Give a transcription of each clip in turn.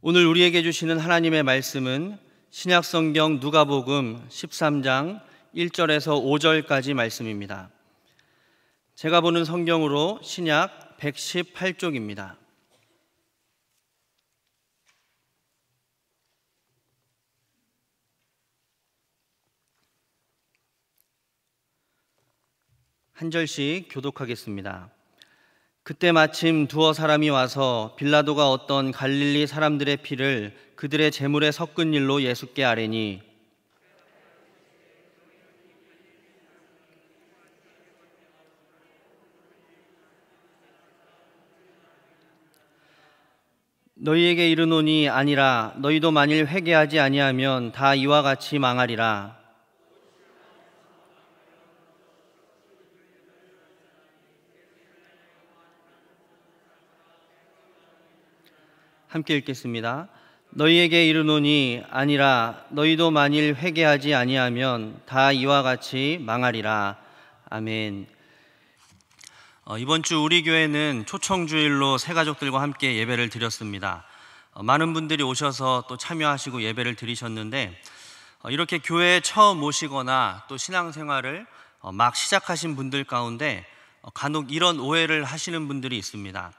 오늘 우리에게 주시는 하나님의 말씀은 신약성경 누가복음 13장 1절에서 5절까지 말씀입니다. 제가 보는 성경으로 신약 118쪽입니다. 한 절씩 교독하겠습니다. 그때 마침 두어 사람이 와서 빌라도가 어떤 갈릴리 사람들의 피를 그들의 제물에 섞은 일로 예수께 아뢰니 너희에게 이르노니 아니라 너희도 만일 회개하지 아니하면 다 이와 같이 망하리라. 함께 읽겠습니다. 너희에게 이르노니 아니라 너희도 만일 회개하지 아니하면 다 이와 같이 망하리라. 아멘. 이번 주 우리 교회는 초청주일로 새가족들과 함께 예배를 드렸습니다. 많은 분들이 오셔서 또 참여하시고 예배를 드리셨는데 이렇게 교회에 처음 오시거나 또 신앙생활을 막 시작하신 분들 가운데 간혹 이런 오해를 하시는 분들이 있습니다.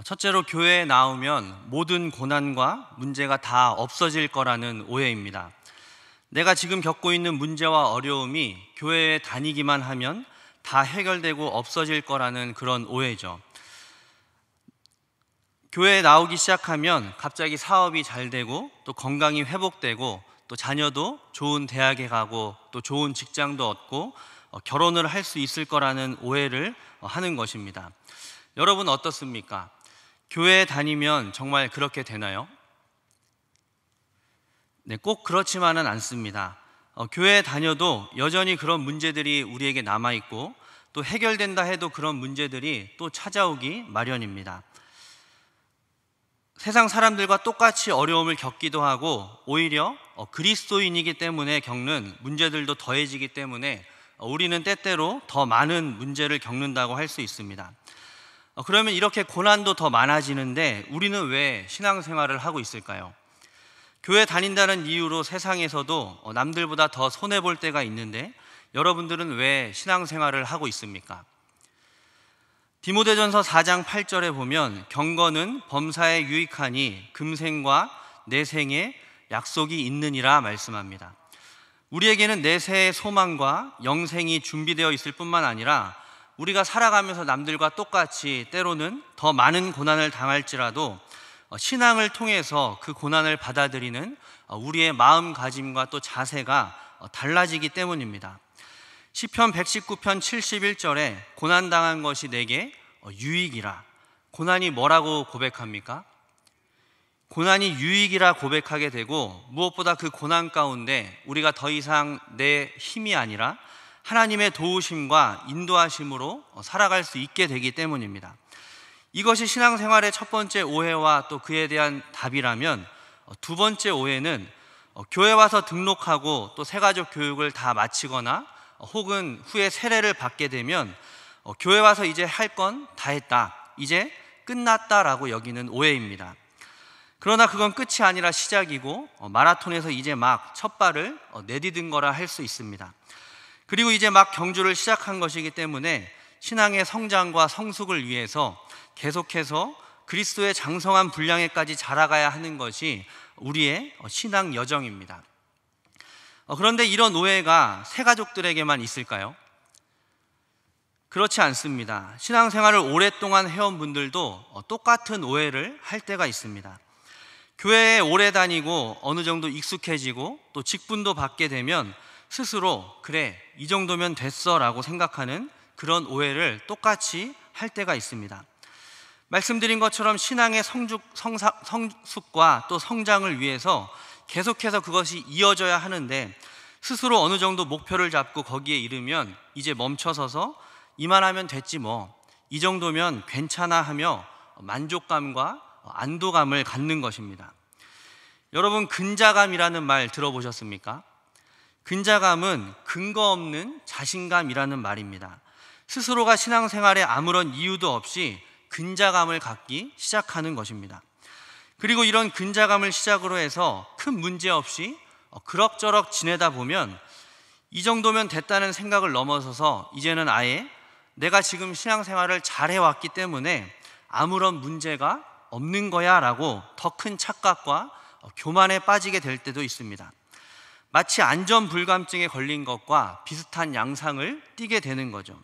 첫째로 교회에 나오면 모든 고난과 문제가 다 없어질 거라는 오해입니다. 내가 지금 겪고 있는 문제와 어려움이 교회에 다니기만 하면 다 해결되고 없어질 거라는 그런 오해죠. 교회에 나오기 시작하면 갑자기 사업이 잘 되고 또 건강이 회복되고 또 자녀도 좋은 대학에 가고 또 좋은 직장도 얻고 결혼을 할 수 있을 거라는 오해를 하는 것입니다. 여러분 어떻습니까? 교회에 다니면 정말 그렇게 되나요? 네, 꼭 그렇지만은 않습니다. 교회에 다녀도 여전히 그런 문제들이 우리에게 남아있고 또 해결된다 해도 그런 문제들이 또 찾아오기 마련입니다. 세상 사람들과 똑같이 어려움을 겪기도 하고 오히려 그리스도인이기 때문에 겪는 문제들도 더해지기 때문에 우리는 때때로 더 많은 문제를 겪는다고 할 수 있습니다. 그러면 이렇게 고난도 더 많아지는데 우리는 왜 신앙생활을 하고 있을까요? 교회 다닌다는 이유로 세상에서도 남들보다 더 손해볼 때가 있는데 여러분들은 왜 신앙생활을 하고 있습니까? 디모데전서 4장 8절에 보면 경건은 범사에 유익하니 금생과 내생에 약속이 있느니라 말씀합니다. 우리에게는 내세의 소망과 영생이 준비되어 있을 뿐만 아니라 우리가 살아가면서 남들과 똑같이 때로는 더 많은 고난을 당할지라도 신앙을 통해서 그 고난을 받아들이는 우리의 마음가짐과 또 자세가 달라지기 때문입니다. 시편 119편 71절에 고난당한 것이 내게 유익이라. 고난이 뭐라고 고백합니까? 고난이 유익이라 고백하게 되고 무엇보다 그 고난 가운데 우리가 더 이상 내 힘이 아니라 하나님의 도우심과 인도하심으로 살아갈 수 있게 되기 때문입니다. 이것이 신앙생활의 첫 번째 오해와 또 그에 대한 답이라면 두 번째 오해는 교회 와서 등록하고 또 새가족 교육을 다 마치거나 혹은 후에 세례를 받게 되면 교회 와서 이제 할 건 다 했다, 이제 끝났다라고 여기는 오해입니다. 그러나 그건 끝이 아니라 시작이고 마라톤에서 이제 막 첫 발을 내디딘 거라 할 수 있습니다. 그리고 이제 막 경주를 시작한 것이기 때문에 신앙의 성장과 성숙을 위해서 계속해서 그리스도의 장성한 분량에까지 자라가야 하는 것이 우리의 신앙 여정입니다. 그런데 이런 오해가 새가족들에게만 있을까요? 그렇지 않습니다. 신앙생활을 오랫동안 해온 분들도 똑같은 오해를 할 때가 있습니다. 교회에 오래 다니고 어느 정도 익숙해지고 또 직분도 받게 되면 스스로 그래 이 정도면 됐어 라고 생각하는 그런 오해를 똑같이 할 때가 있습니다. 말씀드린 것처럼 신앙의 성숙과 또 성장을 위해서 계속해서 그것이 이어져야 하는데 스스로 어느 정도 목표를 잡고 거기에 이르면 이제 멈춰서서 이만하면 됐지 뭐, 이 정도면 괜찮아 하며 만족감과 안도감을 갖는 것입니다. 여러분, 근자감이라는 말 들어보셨습니까? 근자감은 근거 없는 자신감이라는 말입니다. 스스로가 신앙생활에 아무런 이유도 없이 근자감을 갖기 시작하는 것입니다. 그리고 이런 근자감을 시작으로 해서 큰 문제 없이 그럭저럭 지내다 보면 이 정도면 됐다는 생각을 넘어서서 이제는 아예 내가 지금 신앙생활을 잘 해왔기 때문에 아무런 문제가 없는 거야 라고 더 큰 착각과 교만에 빠지게 될 때도 있습니다. 마치 안전불감증에 걸린 것과 비슷한 양상을 띠게 되는 거죠.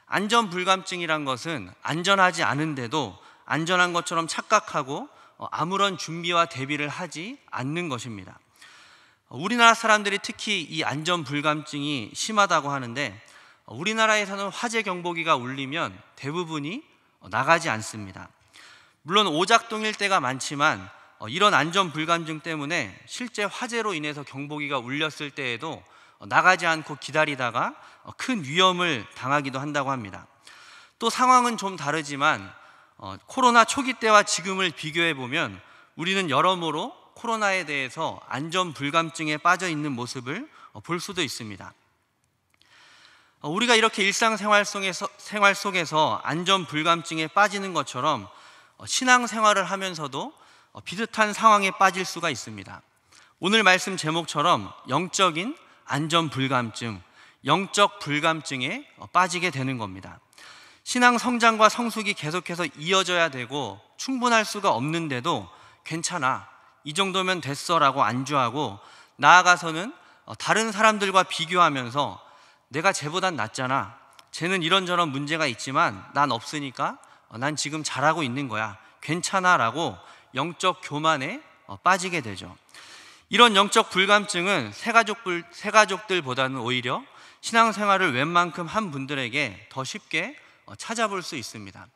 안전불감증이란 것은 안전하지 않은데도 안전한 것처럼 착각하고 아무런 준비와 대비를 하지 않는 것입니다. 우리나라 사람들이 특히 이 안전불감증이 심하다고 하는데, 우리나라에서는 화재 경보기가 울리면 대부분이 나가지 않습니다. 물론 오작동일 때가 많지만 이런 안전불감증 때문에 실제 화재로 인해서 경보기가 울렸을 때에도 나가지 않고 기다리다가 큰 위험을 당하기도 한다고 합니다. 또 상황은 좀 다르지만 코로나 초기 때와 지금을 비교해 보면 우리는 여러모로 코로나에 대해서 안전불감증에 빠져 있는 모습을 볼 수도 있습니다. 우리가 이렇게 일상생활 속에서 안전불감증에 빠지는 것처럼 신앙생활을 하면서도 비슷한 상황에 빠질 수가 있습니다. 오늘 말씀 제목처럼 영적인 안전불감증, 영적 불감증에 빠지게 되는 겁니다. 신앙 성장과 성숙이 계속해서 이어져야 되고 충분할 수가 없는데도 괜찮아, 이 정도면 됐어 라고 안주하고 나아가서는 다른 사람들과 비교하면서 내가 쟤보단 낫잖아, 쟤는 이런저런 문제가 있지만 난 없으니까 난 지금 잘하고 있는 거야, 괜찮아 라고 영적 교만에 빠지게 되죠. 이런 영적 불감증은 새가족들보다는 오히려 신앙생활을 웬만큼 한 분들에게 더 쉽게 찾아볼 수 있습니다.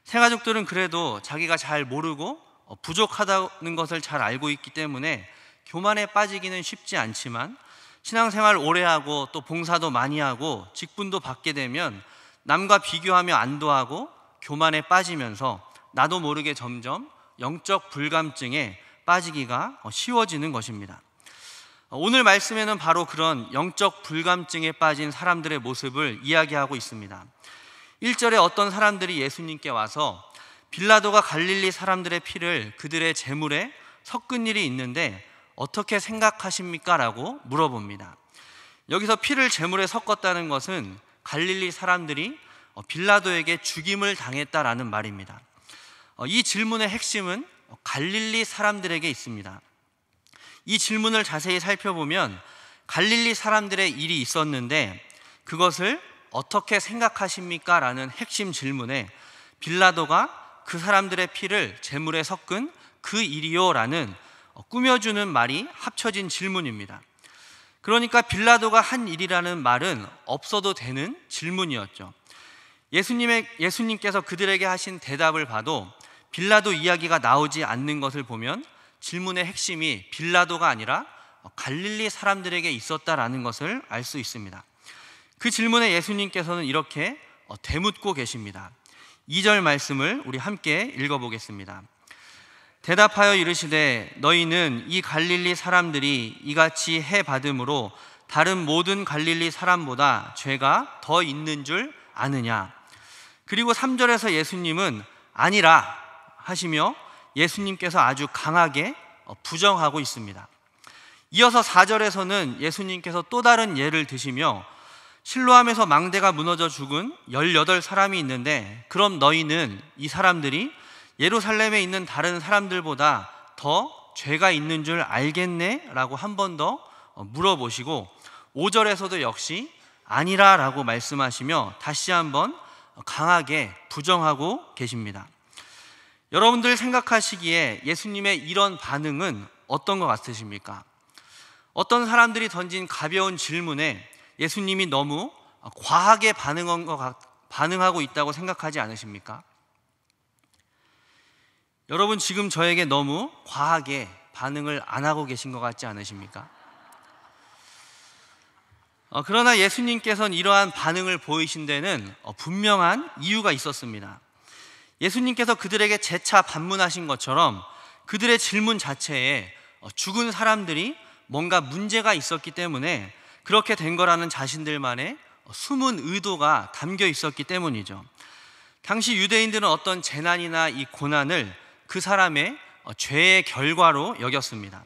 새가족들은 그래도 자기가 잘 모르고 부족하다는 것을 잘 알고 있기 때문에 교만에 빠지기는 쉽지 않지만, 신앙생활 오래 하고 또 봉사도 많이 하고 직분도 받게 되면 남과 비교하며 안도하고 교만에 빠지면서 나도 모르게 점점 영적 불감증에 빠지기가 쉬워지는 것입니다. 오늘 말씀에는 바로 그런 영적 불감증에 빠진 사람들의 모습을 이야기하고 있습니다. 1절에 어떤 사람들이 예수님께 와서 빌라도가 갈릴리 사람들의 피를 그들의 제물에 섞은 일이 있는데 어떻게 생각하십니까? 라고 물어봅니다. 여기서 피를 제물에 섞었다는 것은 갈릴리 사람들이 빌라도에게 죽임을 당했다라는 말입니다. 이 질문의 핵심은 갈릴리 사람들에게 있습니다. 이 질문을 자세히 살펴보면 갈릴리 사람들의 일이 있었는데 그것을 어떻게 생각하십니까? 라는 핵심 질문에 빌라도가 그 사람들의 피를 제물에 섞은 그 일이요 라는 꾸며주는 말이 합쳐진 질문입니다. 그러니까 빌라도가 한 일이라는 말은 없어도 되는 질문이었죠. 예수님께서 그들에게 하신 대답을 봐도 빌라도 이야기가 나오지 않는 것을 보면 질문의 핵심이 빌라도가 아니라 갈릴리 사람들에게 있었다라는 것을 알 수 있습니다. 그 질문에 예수님께서는 이렇게 되묻고 계십니다. 2절 말씀을 우리 함께 읽어보겠습니다. 대답하여 이르시되 너희는 이 갈릴리 사람들이 이같이 해 받음으로 다른 모든 갈릴리 사람보다 죄가 더 있는 줄 아느냐. 그리고 3절에서 예수님은 아니라 하시며 예수님께서 아주 강하게 부정하고 있습니다. 이어서 4절에서는 예수님께서 또 다른 예를 드시며 실로암에서 망대가 무너져 죽은 18사람이 있는데 그럼 너희는 이 사람들이 예루살렘에 있는 다른 사람들보다 더 죄가 있는 줄 알겠네? 라고 한 번 더 물어보시고 5절에서도 역시 아니라 라고 말씀하시며 다시 한번 강하게 부정하고 계십니다. 여러분들 생각하시기에 예수님의 이런 반응은 어떤 것 같으십니까? 어떤 사람들이 던진 가벼운 질문에 예수님이 너무 과하게 반응하고 있다고 생각하지 않으십니까? 여러분 지금 저에게 너무 과하게 반응을 안 하고 계신 것 같지 않으십니까? 그러나 예수님께서는 이러한 반응을 보이신 데는 분명한 이유가 있었습니다. 예수님께서 그들에게 재차 반문하신 것처럼 그들의 질문 자체에 죽은 사람들이 뭔가 문제가 있었기 때문에 그렇게 된 거라는 자신들만의 숨은 의도가 담겨 있었기 때문이죠. 당시 유대인들은 어떤 재난이나 이 고난을 그 사람의 죄의 결과로 여겼습니다.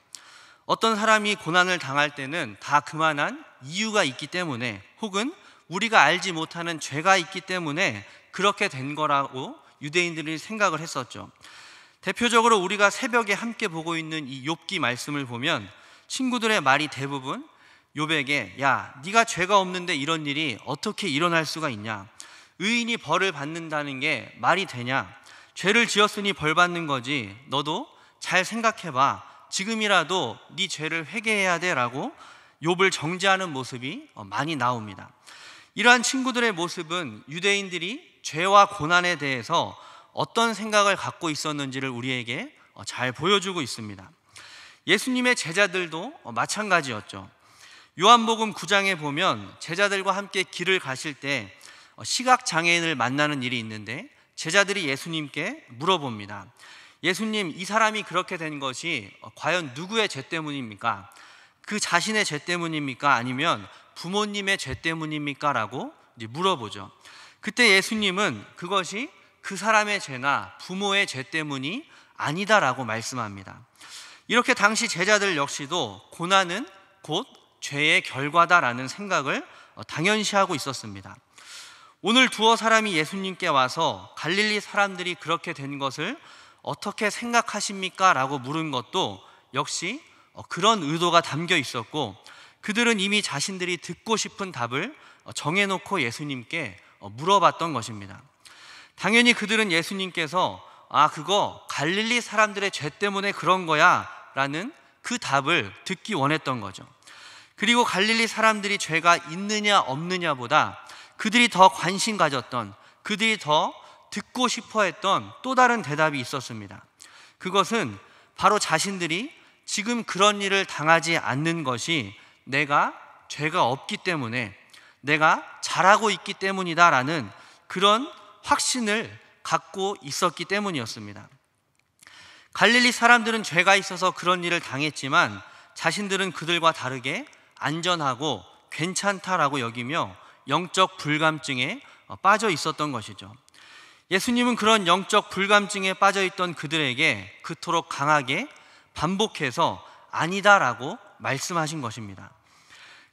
어떤 사람이 고난을 당할 때는 다 그만한 이유가 있기 때문에, 혹은 우리가 알지 못하는 죄가 있기 때문에 그렇게 된 거라고 유대인들이 생각을 했었죠. 대표적으로 우리가 새벽에 함께 보고 있는 이 욥기 말씀을 보면 친구들의 말이 대부분 욥에게, 야, 네가 죄가 없는데 이런 일이 어떻게 일어날 수가 있냐? 의인이 벌을 받는다는 게 말이 되냐? 죄를 지었으니 벌 받는 거지. 너도 잘 생각해봐. 지금이라도 네 죄를 회개해야 돼 라고 욥을 정죄하는 모습이 많이 나옵니다. 이러한 친구들의 모습은 유대인들이 죄와 고난에 대해서 어떤 생각을 갖고 있었는지를 우리에게 잘 보여주고 있습니다. 예수님의 제자들도 마찬가지였죠. 요한복음 9장에 보면 제자들과 함께 길을 가실 때 시각장애인을 만나는 일이 있는데, 제자들이 예수님께 물어봅니다. 예수님, 이 사람이 그렇게 된 것이 과연 누구의 죄 때문입니까? 그 자신의 죄 때문입니까? 아니면 부모님의 죄 때문입니까? 라고 물어보죠. 그때 예수님은 그것이 그 사람의 죄나 부모의 죄 때문이 아니다라고 말씀합니다. 이렇게 당시 제자들 역시도 고난은 곧 죄의 결과다라는 생각을 당연시하고 있었습니다. 오늘 두어 사람이 예수님께 와서 갈릴리 사람들이 그렇게 된 것을 어떻게 생각하십니까? 라고 물은 것도 역시 그런 의도가 담겨 있었고, 그들은 이미 자신들이 듣고 싶은 답을 정해놓고 예수님께 물어봤던 것입니다. 당연히 그들은 예수님께서 그거 갈릴리 사람들의 죄 때문에 그런 거야 라는 그 답을 듣기 원했던 거죠. 그리고 갈릴리 사람들이 죄가 있느냐 없느냐보다 그들이 더 관심 가졌던, 그들이 더 듣고 싶어 했던 또 다른 대답이 있었습니다. 그것은 바로 자신들이 지금 그런 일을 당하지 않는 것이 내가 죄가 없기 때문에, 내가 잘하고 있기 때문이다 라는 그런 확신을 갖고 있었기 때문이었습니다. 갈릴리 사람들은 죄가 있어서 그런 일을 당했지만 자신들은 그들과 다르게 안전하고 괜찮다라고 여기며 영적 불감증에 빠져 있었던 것이죠. 예수님은 그런 영적 불감증에 빠져 있던 그들에게 그토록 강하게 반복해서 아니다라고 말씀하신 것입니다.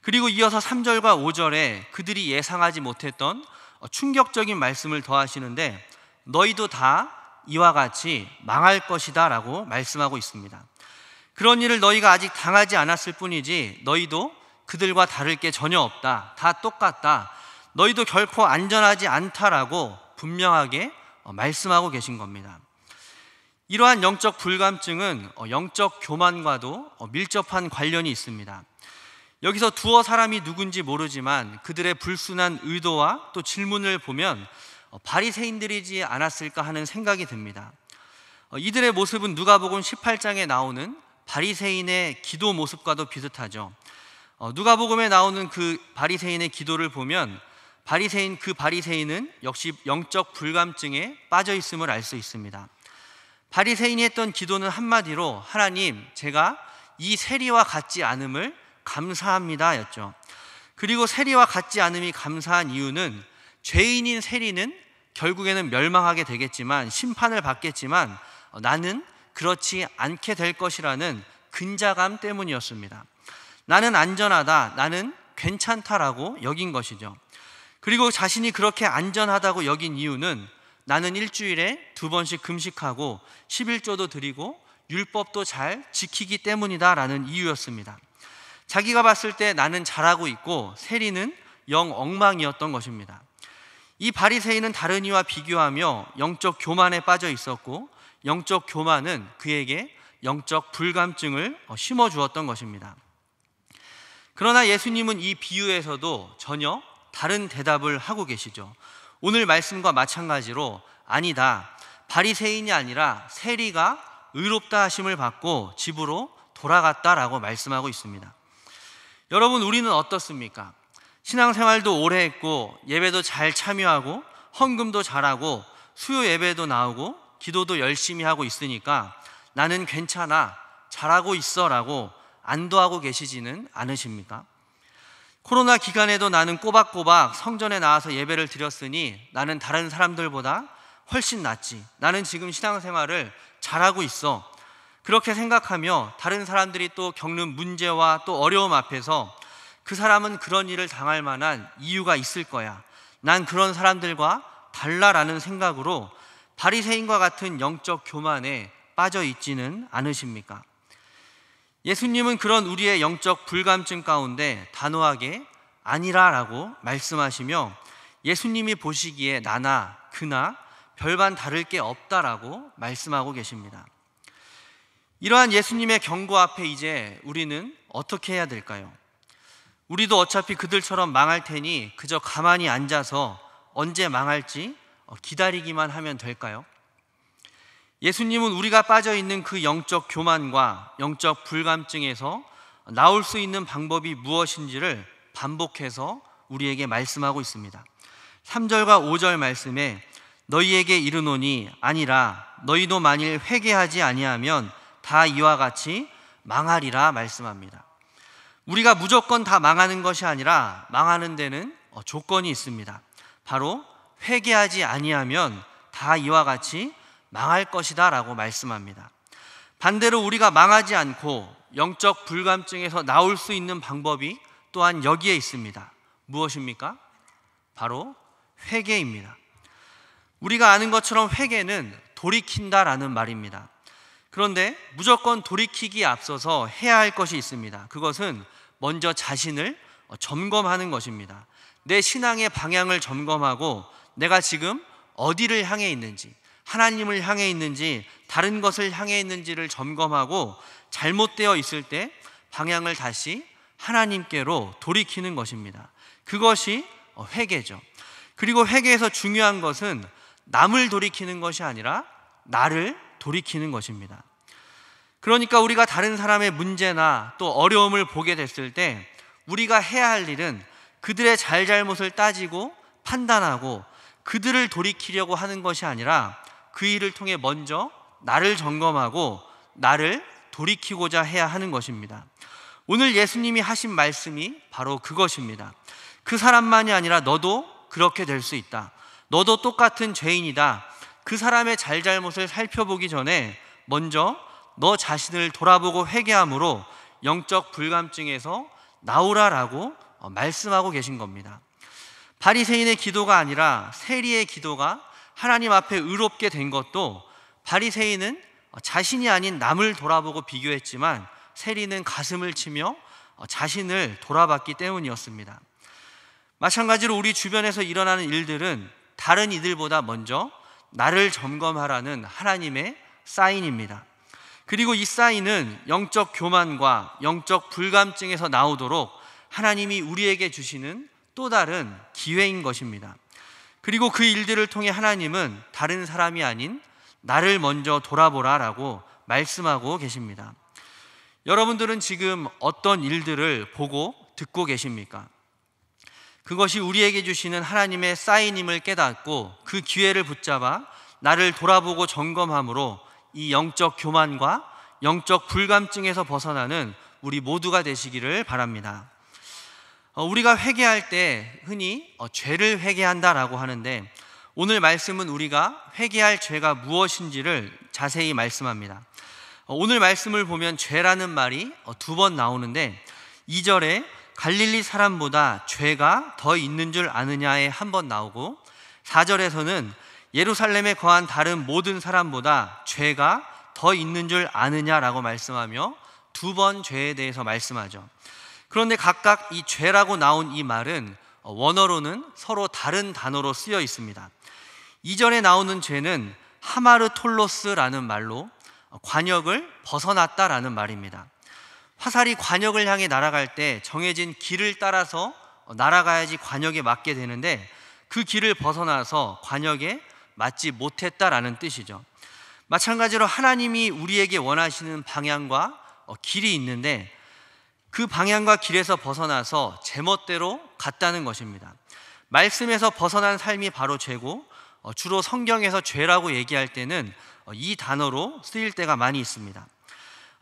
그리고 이어서 3절과 5절에 그들이 예상하지 못했던 충격적인 말씀을 더하시는데, 너희도 다 이와 같이 망할 것이다 라고 말씀하고 있습니다. 그런 일을 너희가 아직 당하지 않았을 뿐이지 너희도 그들과 다를 게 전혀 없다, 다 똑같다, 너희도 결코 안전하지 않다라고 분명하게 말씀하고 계신 겁니다. 이러한 영적 불감증은 영적 교만과도 밀접한 관련이 있습니다. 여기서 두어 사람이 누군지 모르지만 그들의 불순한 의도와 또 질문을 보면 바리새인들이지 않았을까 하는 생각이 듭니다. 이들의 모습은 누가복음 18장에 나오는 바리새인의 기도 모습과도 비슷하죠. 누가복음에 나오는 그 바리새인의 기도를 보면 그 바리새인은 역시 영적 불감증에 빠져 있음을 알 수 있습니다. 바리새인이 했던 기도는 한마디로 하나님, 제가 이 세리와 같지 않음을 감사합니다 였죠. 그리고 세리와 같지 않음이 감사한 이유는 죄인인 세리는 결국에는 멸망하게 되겠지만, 심판을 받겠지만 나는 그렇지 않게 될 것이라는 근자감 때문이었습니다. 나는 안전하다, 나는 괜찮다라고 여긴 것이죠. 그리고 자신이 그렇게 안전하다고 여긴 이유는 나는 일주일에 2번씩 금식하고 11조도 드리고 율법도 잘 지키기 때문이다 라는 이유였습니다. 자기가 봤을 때 나는 잘하고 있고 세리는 영 엉망이었던 것입니다. 이 바리새인은 다른 이와 비교하며 영적 교만에 빠져 있었고, 영적 교만은 그에게 영적 불감증을 심어주었던 것입니다. 그러나 예수님은 이 비유에서도 전혀 다른 대답을 하고 계시죠. 오늘 말씀과 마찬가지로 아니다, 바리새인이 아니라 세리가 의롭다 하심을 받고 집으로 돌아갔다라고 말씀하고 있습니다. 여러분, 우리는 어떻습니까? 신앙생활도 오래 했고 예배도 잘 참여하고 헌금도 잘하고 수요 예배도 나오고 기도도 열심히 하고 있으니까 나는 괜찮아, 잘하고 있어 라고 안도하고 계시지는 않으십니까? 코로나 기간에도 나는 꼬박꼬박 성전에 나와서 예배를 드렸으니 나는 다른 사람들보다 훨씬 낫지, 나는 지금 신앙생활을 잘하고 있어, 그렇게 생각하며 다른 사람들이 또 겪는 문제와 또 어려움 앞에서 그 사람은 그런 일을 당할 만한 이유가 있을 거야, 난 그런 사람들과 달라라는 생각으로 바리새인과 같은 영적 교만에 빠져 있지는 않으십니까? 예수님은 그런 우리의 영적 불감증 가운데 단호하게 아니라라고 말씀하시며 예수님이 보시기에 나나 그나 별반 다를 게 없다라고 말씀하고 계십니다. 이러한 예수님의 경고 앞에 이제 우리는 어떻게 해야 될까요? 우리도 어차피 그들처럼 망할 테니 그저 가만히 앉아서 언제 망할지 기다리기만 하면 될까요? 예수님은 우리가 빠져 있는 그 영적 교만과 영적 불감증에서 나올 수 있는 방법이 무엇인지를 반복해서 우리에게 말씀하고 있습니다. 3절과 5절 말씀에 너희에게 이르노니 아니라 너희도 만일 회개하지 아니하면 다 이와 같이 망하리라 말씀합니다. 우리가 무조건 다 망하는 것이 아니라 망하는 데는 조건이 있습니다. 바로 회개하지 아니하면 다 이와 같이 망할 것이다 라고 말씀합니다. 반대로 우리가 망하지 않고 영적 불감증에서 나올 수 있는 방법이 또한 여기에 있습니다. 무엇입니까? 바로 회개입니다. 우리가 아는 것처럼 회개는 돌이킨다라는 말입니다. 그런데 무조건 돌이키기에 앞서서 해야 할 것이 있습니다. 그것은 먼저 자신을 점검하는 것입니다. 내 신앙의 방향을 점검하고 내가 지금 어디를 향해 있는지, 하나님을 향해 있는지 다른 것을 향해 있는지를 점검하고 잘못되어 있을 때 방향을 다시 하나님께로 돌이키는 것입니다. 그것이 회개죠. 그리고 회개에서 중요한 것은 남을 돌이키는 것이 아니라 나를 돌이키는 것입니다. 그러니까 우리가 다른 사람의 문제나 또 어려움을 보게 됐을 때 우리가 해야 할 일은 그들의 잘잘못을 따지고 판단하고 그들을 돌이키려고 하는 것이 아니라 그 일을 통해 먼저 나를 점검하고 나를 돌이키고자 해야 하는 것입니다. 오늘 예수님이 하신 말씀이 바로 그것입니다. 그 사람만이 아니라 너도 그렇게 될 수 있다. 너도 똑같은 죄인이다. 그 사람의 잘잘못을 살펴보기 전에 먼저 너 자신을 돌아보고 회개함으로 영적 불감증에서 나오라라고 말씀하고 계신 겁니다. 바리새인의 기도가 아니라 세리의 기도가 하나님 앞에 의롭게 된 것도 바리새인은 자신이 아닌 남을 돌아보고 비교했지만 세리는 가슴을 치며 자신을 돌아봤기 때문이었습니다. 마찬가지로 우리 주변에서 일어나는 일들은 다른 이들보다 먼저 나를 점검하라는 하나님의 사인입니다. 그리고 이 사인은 영적 교만과 영적 불감증에서 나오도록 하나님이 우리에게 주시는 또 다른 기회인 것입니다. 그리고 그 일들을 통해 하나님은 다른 사람이 아닌 나를 먼저 돌아보라라고 말씀하고 계십니다. 여러분들은 지금 어떤 일들을 보고 듣고 계십니까? 그것이 우리에게 주시는 하나님의 사인임을 깨닫고 그 기회를 붙잡아 나를 돌아보고 점검함으로 이 영적 교만과 영적 불감증에서 벗어나는 우리 모두가 되시기를 바랍니다. 우리가 회개할 때 흔히 죄를 회개한다라고 하는데 오늘 말씀은 우리가 회개할 죄가 무엇인지를 자세히 말씀합니다. 오늘 말씀을 보면 죄라는 말이 두 번 나오는데 2절에 갈릴리 사람보다 죄가 더 있는 줄 아느냐에 한 번 나오고 4절에서는 예루살렘에 거한 다른 모든 사람보다 죄가 더 있는 줄 아느냐라고 말씀하며 두 번 죄에 대해서 말씀하죠. 그런데 각각 이 죄라고 나온 이 말은 원어로는 서로 다른 단어로 쓰여 있습니다. 2절에 나오는 죄는 하마르톨로스라는 말로 관역을 벗어났다라는 말입니다. 화살이 관역을 향해 날아갈 때 정해진 길을 따라서 날아가야지 관역에 맞게 되는데 그 길을 벗어나서 관역에 맞지 못했다라는 뜻이죠. 마찬가지로 하나님이 우리에게 원하시는 방향과 길이 있는데 그 방향과 길에서 벗어나서 제멋대로 갔다는 것입니다. 말씀에서 벗어난 삶이 바로 죄고 주로 성경에서 죄라고 얘기할 때는 이 단어로 쓰일 때가 많이 있습니다.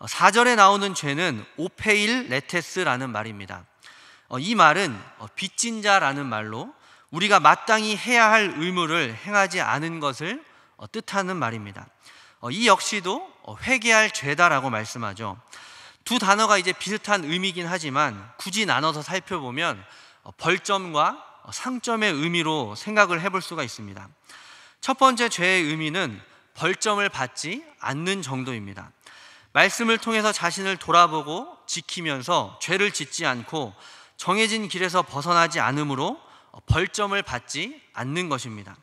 4절에 나오는 죄는 오페일 레테스라는 말입니다. 이 말은 빚진 자라는 말로 우리가 마땅히 해야 할 의무를 행하지 않은 것을 뜻하는 말입니다. 이 역시도 회개할 죄다라고 말씀하죠. 두 단어가 이제 비슷한 의미긴 하지만 굳이 나눠서 살펴보면 벌점과 상점의 의미로 생각을 해볼 수가 있습니다. 첫 번째 죄의 의미는 벌점을 받지 않는 정도입니다. 말씀을 통해서 자신을 돌아보고 지키면서 죄를 짓지 않고 정해진 길에서 벗어나지 않으므로 벌점을 받지 않는 것입니다.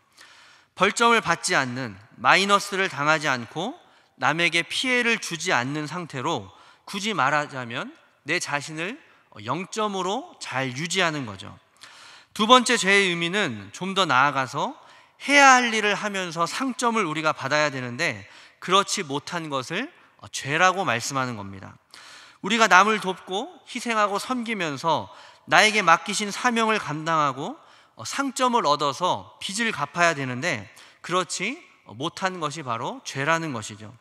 벌점을 받지 않는, 마이너스를 당하지 않고 남에게 피해를 주지 않는 상태로 굳이 말하자면 내 자신을 0점으로 잘 유지하는 거죠. 두 번째 죄의 의미는 좀 더 나아가서 해야 할 일을 하면서 상점을 우리가 받아야 되는데 그렇지 못한 것을 죄라고 말씀하는 겁니다. 우리가 남을 돕고 희생하고 섬기면서 나에게 맡기신 사명을 감당하고 상점을 얻어서 빚을 갚아야 되는데 그렇지 못한 것이 바로 죄라는 것이죠.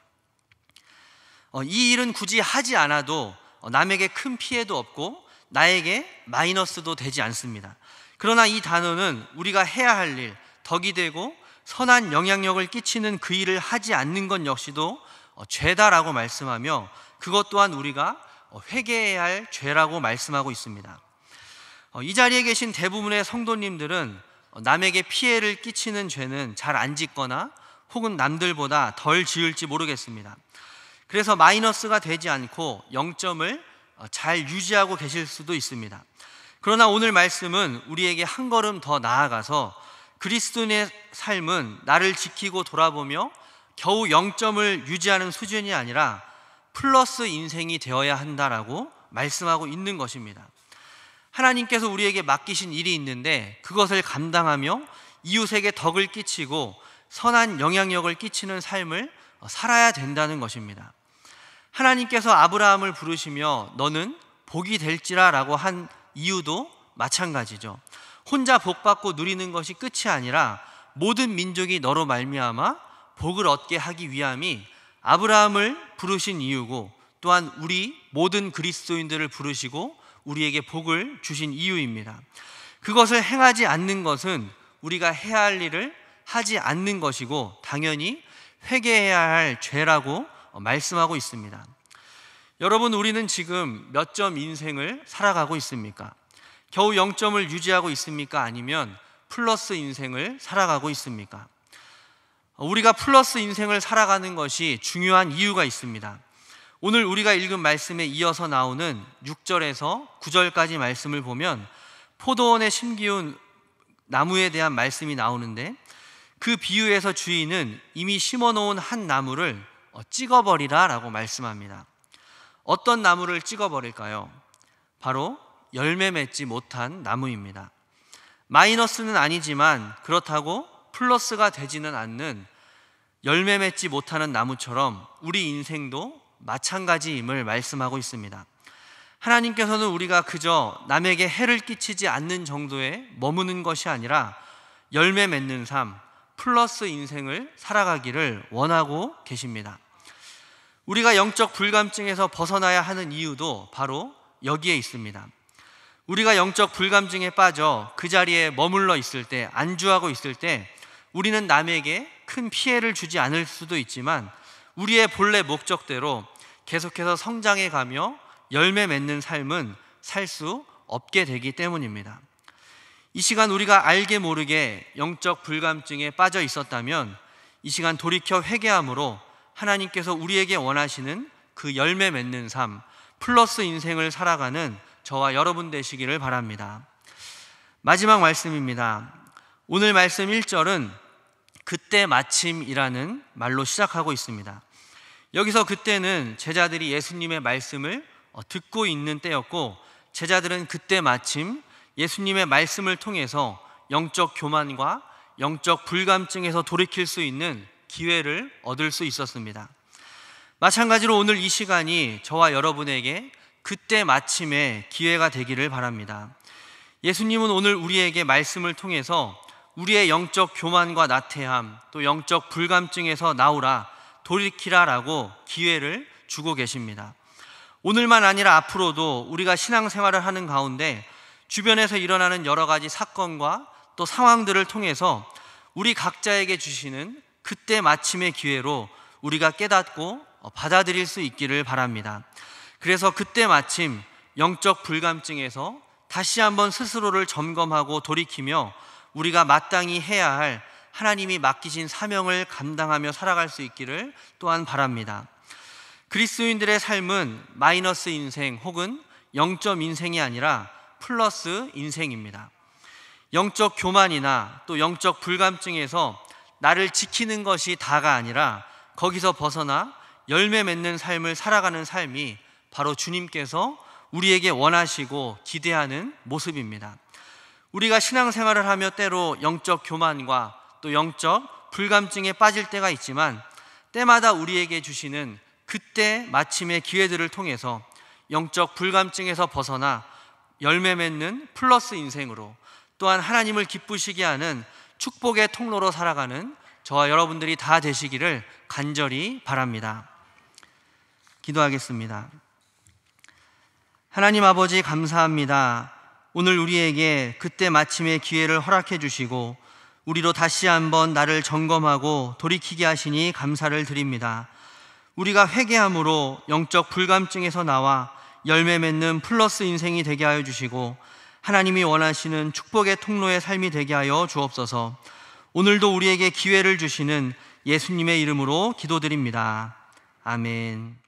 이 일은 굳이 하지 않아도 남에게 큰 피해도 없고 나에게 마이너스도 되지 않습니다. 그러나 이 단어는 우리가 해야 할 일, 덕이 되고 선한 영향력을 끼치는 그 일을 하지 않는 것 역시도 죄다라고 말씀하며 그것 또한 우리가 회개해야 할 죄라고 말씀하고 있습니다. 이 자리에 계신 대부분의 성도님들은 남에게 피해를 끼치는 죄는 잘 안 짓거나 혹은 남들보다 덜 지을지 모르겠습니다. 그래서 마이너스가 되지 않고 0점을 잘 유지하고 계실 수도 있습니다. 그러나 오늘 말씀은 우리에게 한 걸음 더 나아가서 그리스도인의 삶은 나를 지키고 돌아보며 겨우 0점을 유지하는 수준이 아니라 플러스 인생이 되어야 한다라고 말씀하고 있는 것입니다. 하나님께서 우리에게 맡기신 일이 있는데 그것을 감당하며 이웃에게 덕을 끼치고 선한 영향력을 끼치는 삶을 살아야 된다는 것입니다. 하나님께서 아브라함을 부르시며 너는 복이 될지라 라고 한 이유도 마찬가지죠. 혼자 복받고 누리는 것이 끝이 아니라 모든 민족이 너로 말미암아 복을 얻게 하기 위함이 아브라함을 부르신 이유고 또한 우리 모든 그리스도인들을 부르시고 우리에게 복을 주신 이유입니다. 그것을 행하지 않는 것은 우리가 해야 할 일을 하지 않는 것이고 당연히 회개해야 할 죄라고 말씀하고 있습니다. 여러분, 우리는 지금 몇 점 인생을 살아가고 있습니까? 겨우 0점을 유지하고 있습니까? 아니면 플러스 인생을 살아가고 있습니까? 우리가 플러스 인생을 살아가는 것이 중요한 이유가 있습니다. 오늘 우리가 읽은 말씀에 이어서 나오는 6절에서 9절까지 말씀을 보면 포도원에 심기운 나무에 대한 말씀이 나오는데 그 비유에서 주인은 이미 심어놓은 한 나무를 찍어버리라 라고 말씀합니다. 어떤 나무를 찍어버릴까요? 바로 열매 맺지 못한 나무입니다. 마이너스는 아니지만 그렇다고 플러스가 되지는 않는 열매 맺지 못하는 나무처럼 우리 인생도 마찬가지임을 말씀하고 있습니다. 하나님께서는 우리가 그저 남에게 해를 끼치지 않는 정도에 머무는 것이 아니라 열매 맺는 삶, 플러스 인생을 살아가기를 원하고 계십니다. 우리가 영적 불감증에서 벗어나야 하는 이유도 바로 여기에 있습니다. 우리가 영적 불감증에 빠져 그 자리에 머물러 있을 때, 안주하고 있을 때 우리는 남에게 큰 피해를 주지 않을 수도 있지만 우리의 본래 목적대로 계속해서 성장해 가며 열매 맺는 삶은 살 수 없게 되기 때문입니다. 이 시간 우리가 알게 모르게 영적 불감증에 빠져 있었다면 이 시간 돌이켜 회개함으로 하나님께서 우리에게 원하시는 그 열매 맺는 삶, 플러스 인생을 살아가는 저와 여러분 되시기를 바랍니다. 마지막 말씀입니다. 오늘 말씀 1절은 그때 마침이라는 말로 시작하고 있습니다. 여기서 그때는 제자들이 예수님의 말씀을 듣고 있는 때였고 제자들은 그때 마침 예수님의 말씀을 통해서 영적 교만과 영적 불감증에서 돌이킬 수 있는 기회를 얻을 수 있었습니다. 마찬가지로 오늘 이 시간이 저와 여러분에게 그때 마침의 기회가 되기를 바랍니다. 예수님은 오늘 우리에게 말씀을 통해서 우리의 영적 교만과 나태함 또 영적 불감증에서 나오라 돌이키라라고 기회를 주고 계십니다. 오늘만 아니라 앞으로도 우리가 신앙생활을 하는 가운데 주변에서 일어나는 여러 가지 사건과 또 상황들을 통해서 우리 각자에게 주시는 그때 마침의 기회로 우리가 깨닫고 받아들일 수 있기를 바랍니다. 그래서 그때 마침 영적 불감증에서 다시 한번 스스로를 점검하고 돌이키며 우리가 마땅히 해야 할 하나님이 맡기신 사명을 감당하며 살아갈 수 있기를 또한 바랍니다. 그리스도인들의 삶은 마이너스 인생 혹은 0점 인생이 아니라 플러스 인생입니다. 영적 교만이나 또 영적 불감증에서 나를 지키는 것이 다가 아니라 거기서 벗어나 열매 맺는 삶을 살아가는 삶이 바로 주님께서 우리에게 원하시고 기대하는 모습입니다. 우리가 신앙생활을 하며 때로 영적 교만과 또 영적 불감증에 빠질 때가 있지만 때마다 우리에게 주시는 그때 마침의 기회들을 통해서 영적 불감증에서 벗어나 열매 맺는 플러스 인생으로 또한 하나님을 기쁘시게 하는 축복의 통로로 살아가는 저와 여러분들이 다 되시기를 간절히 바랍니다. 기도하겠습니다. 하나님 아버지 감사합니다. 오늘 우리에게 그때 마침의 기회를 허락해 주시고 우리로 다시 한번 나를 점검하고 돌이키게 하시니 감사를 드립니다. 우리가 회개함으로 영적 불감증에서 나와 열매 맺는 플러스 인생이 되게 하여 주시고 하나님이 원하시는 축복의 통로의 삶이 되게 하여 주옵소서. 오늘도 우리에게 기회를 주시는 예수님의 이름으로 기도드립니다. 아멘.